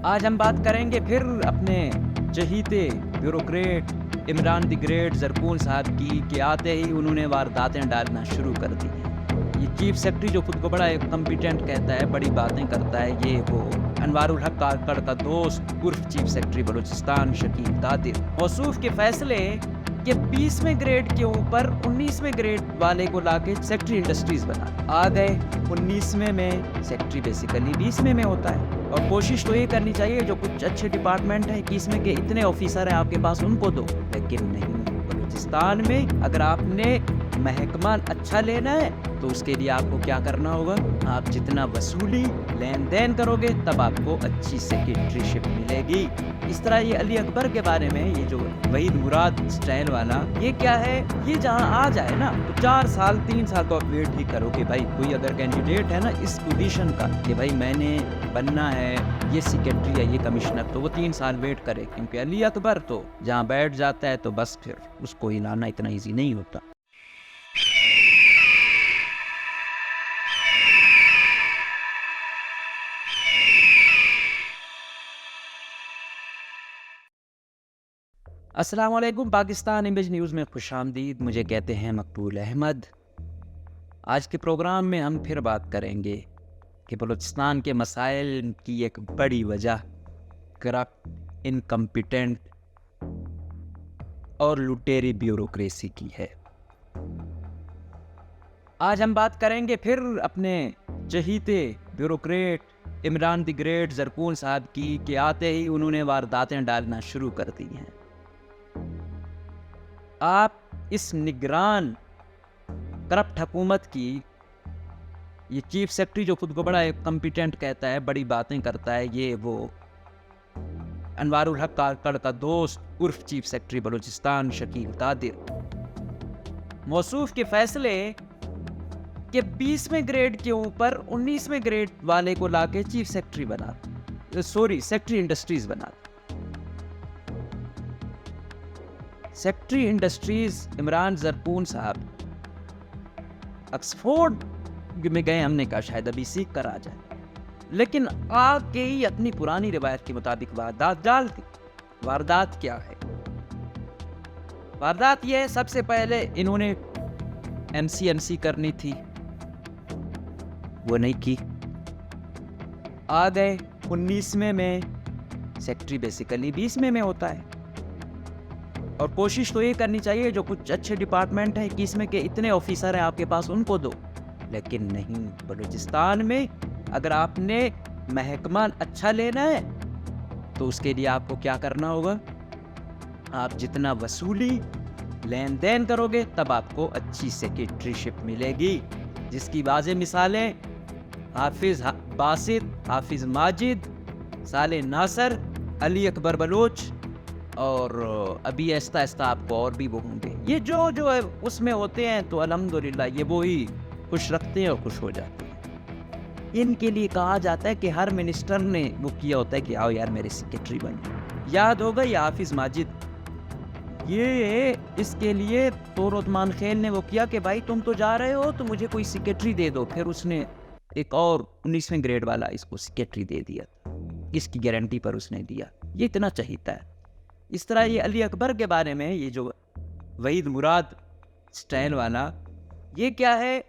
आज हम बात करेंगे फिर अपने चहीते ब्यूरोक्रेट इमरान द ग्रेट ज़रकून साहब की कि आते ही उन्होंने वारदातें डालना शुरू कर दी हैं। ये चीफ सेक्रेटरी जो खुद को बड़ा एक कॉम्पिटेंट कहता है, बड़ी बातें करता है, ये वो अनवारुल हक काकड़ का दोस्त उर्फ चीफ सेक्रेटरी बलूचिस्तान शकील कादिर मौसूफ के फैसले कि 20वें ग्रेड के ऊपर 19वें ग्रेड वाले को लाके सेक्रेटरी इंडस्ट्रीज बना आ गए। 19वें में सेक्रेटरी बेसिकली 20वें में होता है, और कोशिश तो ये करनी चाहिए जो कुछ अच्छे डिपार्टमेंट है 21वें के इतने ऑफिसर हैं आपके पास उनको दो, लेकिन नहीं। बलूचिस्तान में अगर आपने महकमा अच्छा लेना है तो उसके लिए आपको क्या करना होगा, आप जितना वसूली लेन देन करोगे तब आपको अच्छी सेक्रेटरीशिप मिलेगी। इस तरह ये अली अकबर के बारे में ये जो वहीद मुराद स्टाइल वाला ये क्या है, ये जहाँ आ जाए ना तो 4 साल 3 साल तो आप वेट ही करो कि भाई कोई अगर कैंडिडेट है ना इस पोजीशन का कि भाई मैंने बनना है ये सेक्रेटरी या ये कमिश्नर, तो वो 3 साल वेट करे, क्योंकि अली अकबर तो जहाँ बैठ जाता है तो बस फिर उसको हिलाना इतना ईजी नहीं होता। अस्सलाम वालेकुम, पाकिस्तान इमेज न्यूज़ में खुशामदीद। मुझे कहते हैं मकबूल अहमद। आज के प्रोग्राम में हम फिर बात करेंगे कि बलूचिस्तान के मसाइल की एक बड़ी वजह करप्ट, इनकम्पिटेंट और लुटेरी ब्यूरोक्रेसी की है। आज हम बात करेंगे फिर अपने चहीते ब्यूरोक्रेट इमरान द ग्रेट ज़रकून साहब की कि आते ही उन्होंने वारदातें डालना शुरू कर दी हैं। आप इस निगरान करप्ट हुकूमत की ये चीफ सेक्रेटरी जो खुद को बड़ा एक कॉम्पिटेंट कहता है, बड़ी बातें करता है, ये वो अनवारुल हक काकड़ का दोस्त उर्फ चीफ सेक्रेटरी बलूचिस्तान शकील कादिर मौसूफ के फैसले कि 20वें ग्रेड के ऊपर 19वें ग्रेड वाले को लाके चीफ सेक्रेटरी बना, सेक्रेटरी इंडस्ट्रीज बना। सेक्रेटरी इंडस्ट्रीज इमरान ज़रकून साहब ऑक्सफोर्ड में गए, हमने कहा शायद अभी सीख कर आ जाए, लेकिन आके ही अपनी पुरानी रिवायत के मुताबिक वारदात डाल दी। वारदात क्या है? वारदात यह है, सबसे पहले इन्होंने एमसीएमसी करनी थी, वो नहीं की। आ गए 19वें में, सेक्रेटरी बेसिकली 20वें में होता है, और कोशिश तो ये करनी चाहिए जो कुछ अच्छे डिपार्टमेंट है 21वें के इतने ऑफिसर हैं आपके पास उनको दो, लेकिन नहीं। बलूचिस्तान में अगर आपने महकमा अच्छा लेना है तो उसके लिए आपको क्या करना होगा, आप जितना वसूली लेन देन करोगे तब आपको अच्छी सेक्रेटरीशिप मिलेगी, जिसकी वाज़े मिसालें हाफिज बासित, हाफिज माजिद, साले नासर, अली अकबर बलोच, और अभी ऐसा ऐसा आपको और भी वो होंगे। ये जो है उसमें होते हैं तो अल्हम्दुलिल्लाह ये वो ही खुश रखते हैं और खुश हो जाते हैं। इनके लिए कहा जाता है कि हर मिनिस्टर ने वो किया होता है कि आओ यार मेरे सेक्रेटरी बनो। याद होगा ये हाफिज माजिद, ये इसके लिए तोरोतमान खेल ने वो किया कि भाई तुम तो जा रहे हो तो मुझे कोई सेक्रेटरी दे दो, फिर उसने एक और 19वें ग्रेड वाला इसको सेक्रेटरी दे दिया, इसकी गारंटी पर उसने दिया। ये इतना चाहता है। इस तरह ये अली अकबर के बारे में ये जो वहीद मुराद स्टाइल वाला ये क्या है,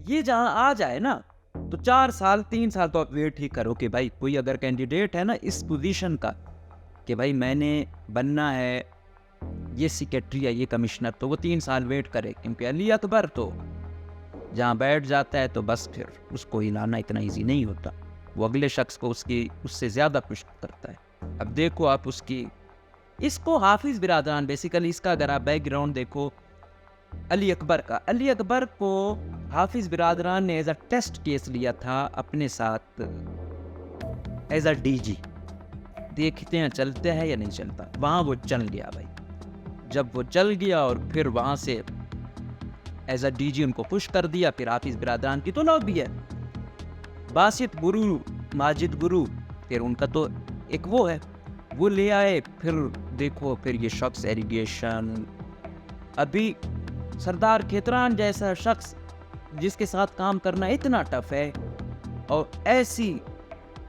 ये जहाँ आ जाए ना तो 4 साल 3 साल तो आप वेट ही करो कि भाई कोई अगर कैंडिडेट है ना इस पोजीशन का कि भाई मैंने बनना है ये सेक्रेटरी या ये कमिश्नर, तो वो 3 साल वेट करे, क्योंकि अली अकबर तो जहाँ बैठ जाता है तो बस फिर उसको हिलाना इतना ईजी नहीं होता, वो अगले शख्स को उससे ज़्यादा पुश करता है। अब देखो आप इसको हाफिज बिरादरान बेसिकली इसका अगर आप बैकग्राउंड देखो अली अकबर को हाफिज बिरादरान ने एज अ टेस्ट केस लिया था अपने साथ एज अ डीजी, देखते हैं चलते हैं या नहीं चलता। वहाँ वो चल गया भाई, जब वो चल गया और फिर वहाँ से एज अ डीजी उनको पुश कर दिया। फिर हाफिज बिरादरान की तो लॉबी है, बासित गुरु, माजिद गुरु, फिर उनका तो एक वो है, वो ले आए। फिर देखो फिर ये शख्स एलिगेशन, अभी सरदार खेतरान जैसा शख्स जिसके साथ काम करना इतना टफ है, और ऐसी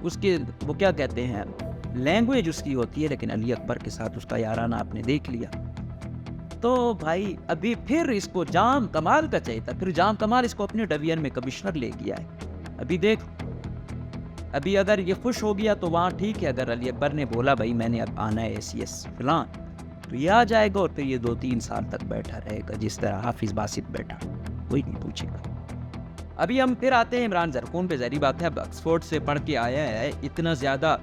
उसके वो क्या कहते हैं लैंग्वेज उसकी होती है, लेकिन अली अकबर के साथ उसका याराना आपने देख लिया। तो भाई अभी फिर इसको जाम कमाल का चाहिए था, फिर जाम कमाल इसको अपने डिवीजन में कमिश्नर ले गया है। अभी देख, अभी अगर ये खुश हो गया तो वहाँ ठीक है, अगर अली अकबर ने बोला भाई मैंने अब आना है ACS फिलहाल, तो ये आ जाएगा और फिर ये 2-3 साल तक बैठा रहेगा जिस तरह हाफिज बासित बैठा, कोई नहीं पूछेगा। अभी हम फिर आते हैं इमरान ज़रक़ून पे। ज़री बात है, ऑक्सफोर्ड से पढ़ के आया है, इतना ज़्यादा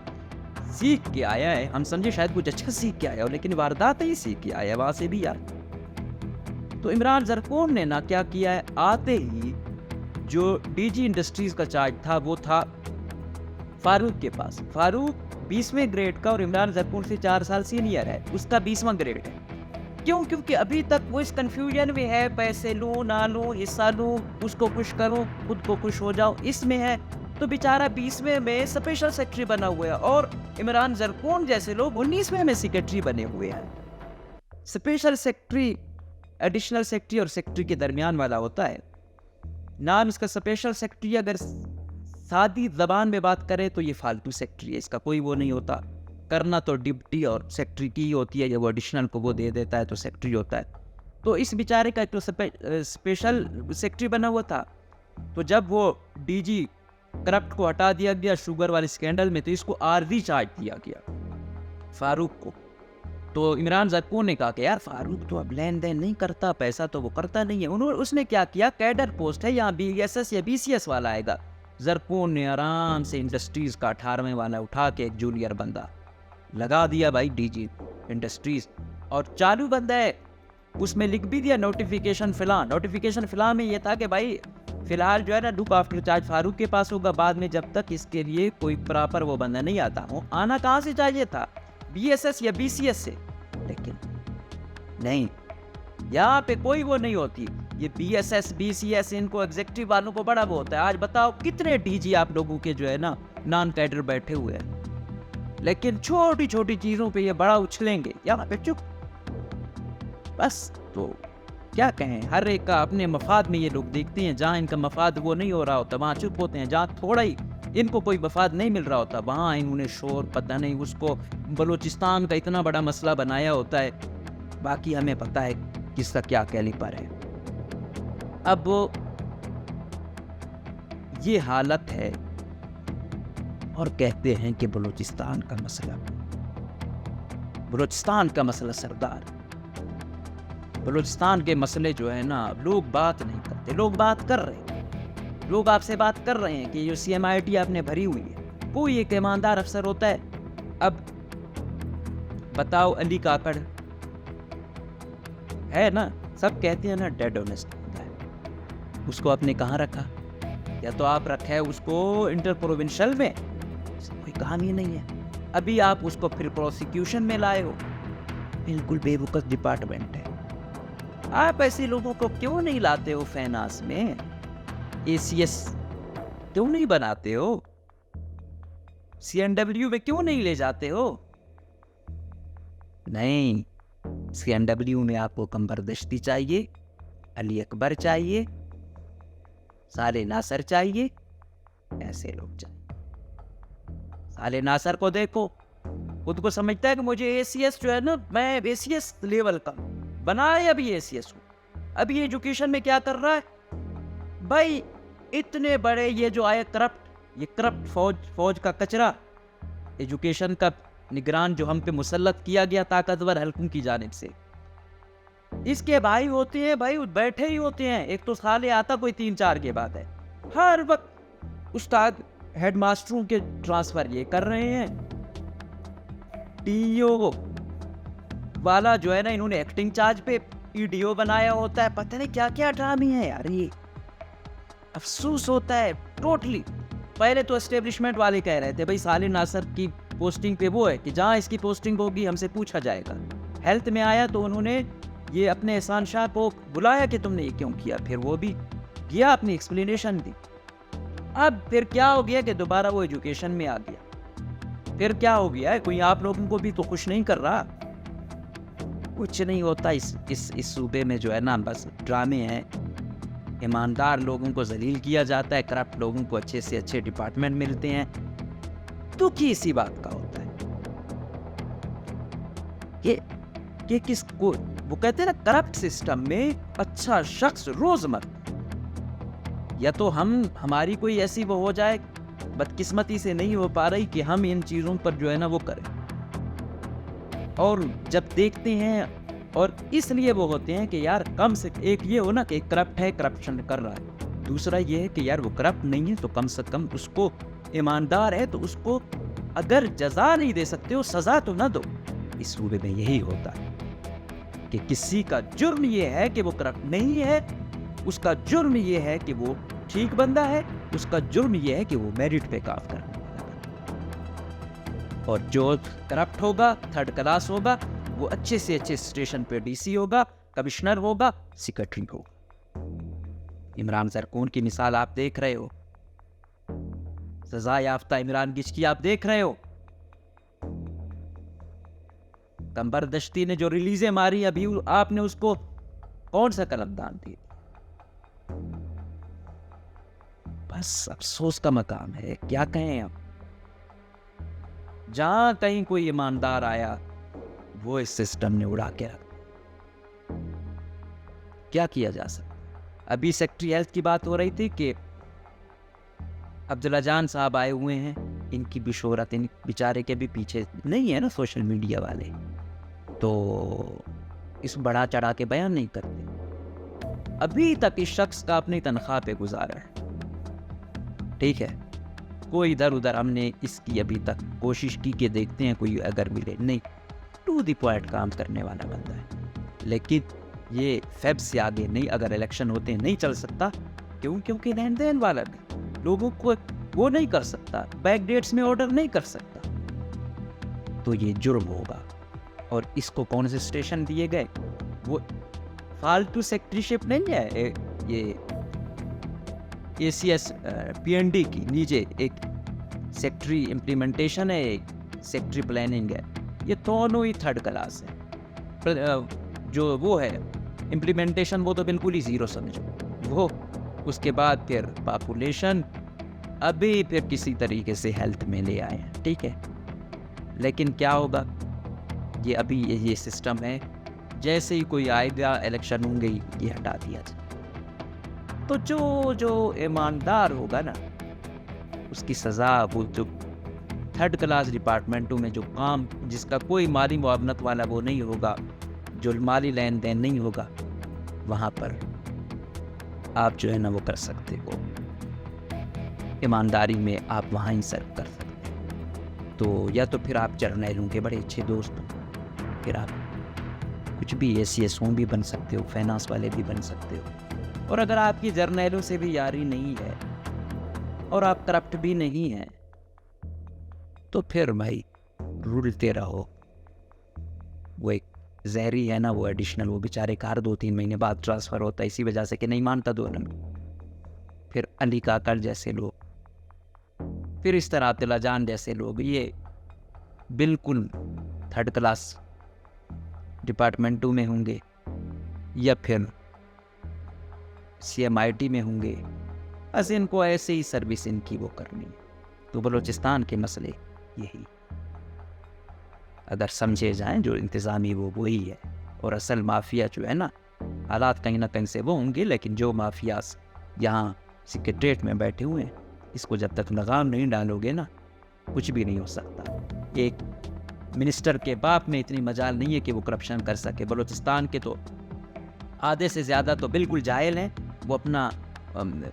सीख के आया है, हम समझे शायद कुछ अच्छा सीख के आया हो, लेकिन वारदात ही सीख के आया है वहाँ से भी यार। तो इमरान ज़रक़ून ने ना क्या किया है, आते ही जो DG इंडस्ट्रीज़ का चार्ज था वो था फारूक के पास। फारूक 20वें ग्रेड का और इमरान ज़रक़ून से 4 साल सीनियर है, उसका 20वां ग्रेड है। क्यों? क्योंकि अभी तक वो इस कंफ्यूजन में है, पैसे लूँ ना लूँ, हिस्सा लूँ, उसको खुश करूँ, खुद को खुश हो जाऊँ, इसमें है। तो बेचारा 20वें में स्पेशल सेक्रेटरी बना हुआ है और इमरान ज़रक़ून जैसे लोग 19वें में सेक्रेटरी बने हुए हैं। स्पेशल सेक्रेटरी एडिशनल सेक्रेटरी और सेक्रेटरी के दरमियान वाला होता है। नाम इसका स्पेशल सेक्रेटरी, अगर सादी ज़बान में बात करें तो ये फालतू सेक्रेटरी है, इसका कोई वो नहीं होता। करना तो डिप्टी और सेक्रेटरी की होती है, जब वो एडिशनल को वो दे देता है तो सेक्रेटरी होता है। तो इस बेचारे का एक तो स्पेशल सेक्रेटरी बना हुआ था, तो जब वो DG करप्ट को हटा दिया गया शुगर वाले स्कैंडल में, तो इसको आर्जी चार्ज दिया गया फारूक को। तो इमरान ज़रक़ून ने कहा कि यार फारूक तो अब लेन देन नहीं करता, पैसा तो वो करता नहीं है। उसने क्या किया, कैडर पोस्ट है, यहाँ BSS या BCS वाला आएगा। ज़रक़ून ने आराम से इंडस्ट्रीज़ का 18वें वाला उठा के एक जूनियर बंदा लगा दिया भाई DG इंडस्ट्रीज़, और चालू बंदा है, उसमें लिख भी दिया नोटिफिकेशन फ़िलहाल। नोटिफिकेशन फ़िलहाल में ये था कि भाई फ़िलहाल जो है ना लुक आफ्टर चार्ज फारूक के पास होगा, बाद में जब तक इसके लिए कोई प्रॉपर वो बंदा नहीं आता हो। आना कहाँ से चाहिए था, BSS या BCS से, लेकिन नहीं, यहाँ पे कोई वो नहीं होती। ये BSS BCS इनको एग्जेक्टिव वालों को बड़ा वो होता है। आज बताओ कितने DG आप लोगों के जो है ना नॉन कैडर बैठे हुए हैं, लेकिन छोटी छोटी चीज़ों पे ये बड़ा उछलेंगे, यहाँ पे चुप। बस तो क्या कहें, हर एक का अपने मफाद में ये लोग देखते हैं। जहाँ इनका मफाद वो नहीं हो रहा होता वहाँ चुप होते हैं, जहाँ थोड़ा ही इनको कोई मफाद नहीं मिल रहा होता वहाँ इन्होंने शोर, पता नहीं उसको बलूचिस्तान का इतना बड़ा मसला बनाया होता है। बाकी हमें पता है किसका क्या कैलिपर है। अब ये हालत है और कहते हैं कि बलूचिस्तान का मसला सरदार, बलूचिस्तान के मसले जो है ना लोग बात नहीं करते, लोग बात कर रहे हैं। लोग आपसे बात कर रहे हैं कि जो CMIT आपने भरी हुई है वो एक ईमानदार अफसर होता है। अब बताओ, अली काकड़ है ना, सब कहते हैं ना डेड ऑनेस्ट होता है, उसको आपने कहाँ रखा? या तो आप रखा है उसको इंटर प्रोविंशियल में, कोई काम ही नहीं है। अभी आप उसको फिर प्रोसिक्यूशन में लाए हो, बिल्कुल बेवकूफ डिपार्टमेंट है। आप ऐसे लोगों को क्यों नहीं लाते हो फाइनेंस में, ACS क्यों नहीं बनाते हो, CNW में क्यों नहीं ले जाते हो? नहीं, CNW में आपको कंबरदस्ती चाहिए, अली अकबर चाहिए, साले नासर चाहिए, ऐसे लोग चाहिए। साले नासर को देखो, खुद को समझता है कि मुझे ACS जो है ना, मैं ACS लेवल का बनाया, अभी ACS हूँ। अभी एजुकेशन में क्या कर रहा है भाई, इतने बड़े ये जो आए करप्ट फौज का कचरा, एजुकेशन का निगरान जो हम पे मुसल्लत किया गया ताकतवर हल्कों की जानिब से, इसके भाई होते हैं भाई, बैठे ही होते हैं। एक तो साले आता कोई 3-4 के बाद है, हर वक्त उस्ताद हेडमास्टरों के ट्रांसफर ये कर रहे हैं। DO वाला जो है ना, इन्होंने एक्टिंग चार्ज पे EDO बनाया होता है, पता नहीं क्या क्या ड्रामे हैं यार। ये अफसोस होता है टोटली। पहले तो एस्टेब्लिशमेंट वाले कह रहे थे भाई साले नासर की पोस्टिंग पे वो है कि जहाँ इसकी पोस्टिंग होगी हमसे पूछा जाएगा। हेल्थ में आया तो उन्होंने ये अपने एहसान शाह को बुलाया कि तुमने ये क्यों किया, फिर वो भी गया, अपनी एक्सप्लेनेशन दी। अब फिर क्या हो गया कि दोबारा वो एजुकेशन में आ गया। फिर क्या हो गया है, कोई आप लोगों को भी तो खुश नहीं कर रहा। कुछ नहीं होता इस सूबे में जो है ना, बस ड्रामे हैं। ईमानदार लोगों को जलील किया जाता है, करप्ट लोगों को अच्छे से अच्छे डिपार्टमेंट मिलते हैं। दुखी इसी बात का होता है। कि किसको, वो कहते हैं ना करप्ट सिस्टम में अच्छा शख्स रोज मर, या तो हमारी कोई ऐसी वो हो जाए, बदकिस्मती से नहीं हो पा रही कि हम इन चीज़ों पर जो है ना वो करें, और जब देखते हैं, और इसलिए वो होते हैं कि यार कम से एक ये हो ना कि करप्ट है, करप्शन कर रहा है, दूसरा ये है कि यार वो करप्ट नहीं है तो कम से कम उसको, ईमानदार है तो उसको अगर जजा नहीं दे सकते हो सजा तो ना दो। इस सूबे में यही होता है कि किसी का जुर्म ये है कि वो करप्ट नहीं है, उसका जुर्म ये है कि वो ठीक बंदा है, उसका जुर्म ये है कि वो मेरिट पे काम करने वाला है। और जो करप्ट होगा, थर्ड क्लास होगा, वो अच्छे से अच्छे स्टेशन पे डीसी होगा, कमिश्नर होगा, सेक्रेटरी होगा। इमरान सरकून की मिसाल आप देख रहे हो, सजा याफ्ता इमरान गिचकी आप देख रहे हो, कंबरदश्ती ने जो रिलीजें मारी अभी, आपने उसको कौन सा कलमदान दिया? बस अफसोस का मकाम है, क्या कहें अब। जहां कहीं कोई ईमानदार आया वो इस सिस्टम ने उड़ा के रख, क्या किया जा सकता। अभी सेक्रेटरी हेल्थ की बात हो रही थी कि अब्दुल्ला जान साहब आए हुए हैं, इनकी भी शोहरत इन बेचारे के भी पीछे नहीं है ना सोशल मीडिया वाले, तो इस बढ़ा चढ़ा के बयान नहीं करते। अभी तक इस शख्स का अपनी तनख्वाह पे गुजारा है, ठीक है, कोई इधर उधर हमने इसकी अभी तक कोशिश की कि देखते हैं कोई अगर मिले, नहीं, टू द पॉइंट काम करने वाला बंदा है। लेकिन ये फेब से आगे नहीं, अगर इलेक्शन होते हैं नहीं चल सकता, क्यों? क्योंकि लेन देन वाला नहीं, लोगों को वो नहीं कर सकता, बैक डेट्स में ऑर्डर नहीं कर सकता, तो ये जुर्म होगा। और इसको कौन से स्टेशन दिए गए? वो फालतू सेक्रेटरीशिप नहीं है, ये ACS PND की नीचे एक सेक्रेटरी इम्प्लीमेंटेशन है, एक सेक्रेटरी प्लानिंग है, ये दोनों ही थर्ड क्लास है। जो वो है इम्प्लीमेंटेशन वो तो बिल्कुल ही ज़ीरो समझो वो, उसके बाद फिर पॉपुलेशन, अभी फिर किसी तरीके से हेल्थ में ले आए हैं, ठीक है। लेकिन क्या होगा, ये अभी ये सिस्टम है, जैसे ही कोई आएगा इलेक्शन होंगे ये हटा दिया जाए। तो जो ईमानदार होगा ना उसकी सज़ा, वो जो थर्ड क्लास डिपार्टमेंटों में जो काम, जिसका कोई माली मुआवनत वाला वो नहीं होगा, जो माली लेन देन नहीं होगा, वहाँ पर आप जो है ना वो कर सकते हो, ईमानदारी में आप वहाँ ही सर्व कर सकते हो। तो या तो फिर आप जर्नैलों के बड़े अच्छे दोस्त हो, फिर आप कुछ भी ACS भी बन सकते हो, फाइनेंस वाले भी बन सकते हो। और अगर आपकी जर्नैलों से भी यारी नहीं है और आप करप्ट भी नहीं हैं, तो फिर भाई रुलते रहो। वो एक जहरी है ना, वो एडिशनल, वो बेचारे का हर 2-3 महीने बाद ट्रांसफ़र होता है, इसी वजह से कि नहीं मानता दोनों में। फिर अली काकर जैसे लोग, फिर इस तरह अब्दुल्ला जान जैसे लोग, ये बिल्कुल थर्ड क्लास डिपार्टमेंटों में होंगे या फिर CMIT में होंगे, बस इनको ऐसे ही सर्विस इनकी वो करनी है। तो बलूचिस्तान के मसले यही अगर समझे जाएं, जो इंतज़ामी वो वही है, और असल माफिया जो है ना, हालात कहीं ना कहीं से वो होंगे, लेकिन जो माफियास यहाँ सेक्रेटरीट में बैठे हुए हैं, इसको जब तक लगाम नहीं डालोगे ना, कुछ भी नहीं हो सकता। एक मिनिस्टर के बाप में इतनी मजाल नहीं है कि वो करप्शन कर सके। बलूचिस्तान के तो आधे से ज़्यादा तो बिल्कुल जाहिल हैं, वो अपना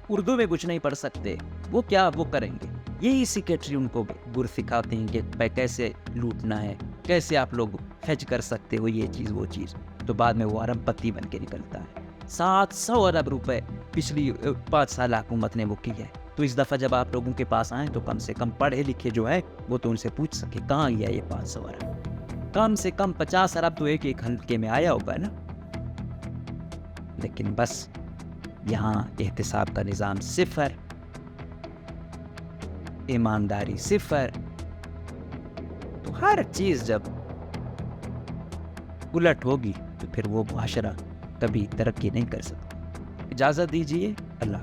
उर्दू में कुछ नहीं पढ़ सकते, वो क्या वो करेंगे। यही सेक्रेटरी उनको गुर सिखाते हैं कि भाई कैसे लूटना है, कैसे आप लोग फेच कर सकते हो ये चीज़ वो चीज़, तो बाद में वो अरबपति बन के निकलता है। 700 अरब रुपए पिछली 5 साल हुकूमत ने वो की है। तो इस दफ़ा जब आप लोगों के पास आए तो कम से कम पढ़े लिखे जो है वो तो उनसे पूछ सके कहाँ गया ये 500 अरब। कम से कम 50 अरब तो एक एक हल्के में आया होगा ना। लेकिन बस यहाँ एहतिसाब का निज़ाम सिफर, ईमानदारी सिफर, तो हर चीज़ जब उलट होगी तो फिर वो मुआशरा कभी तरक्की नहीं कर सकता। इजाज़त दीजिए, अल्लाह।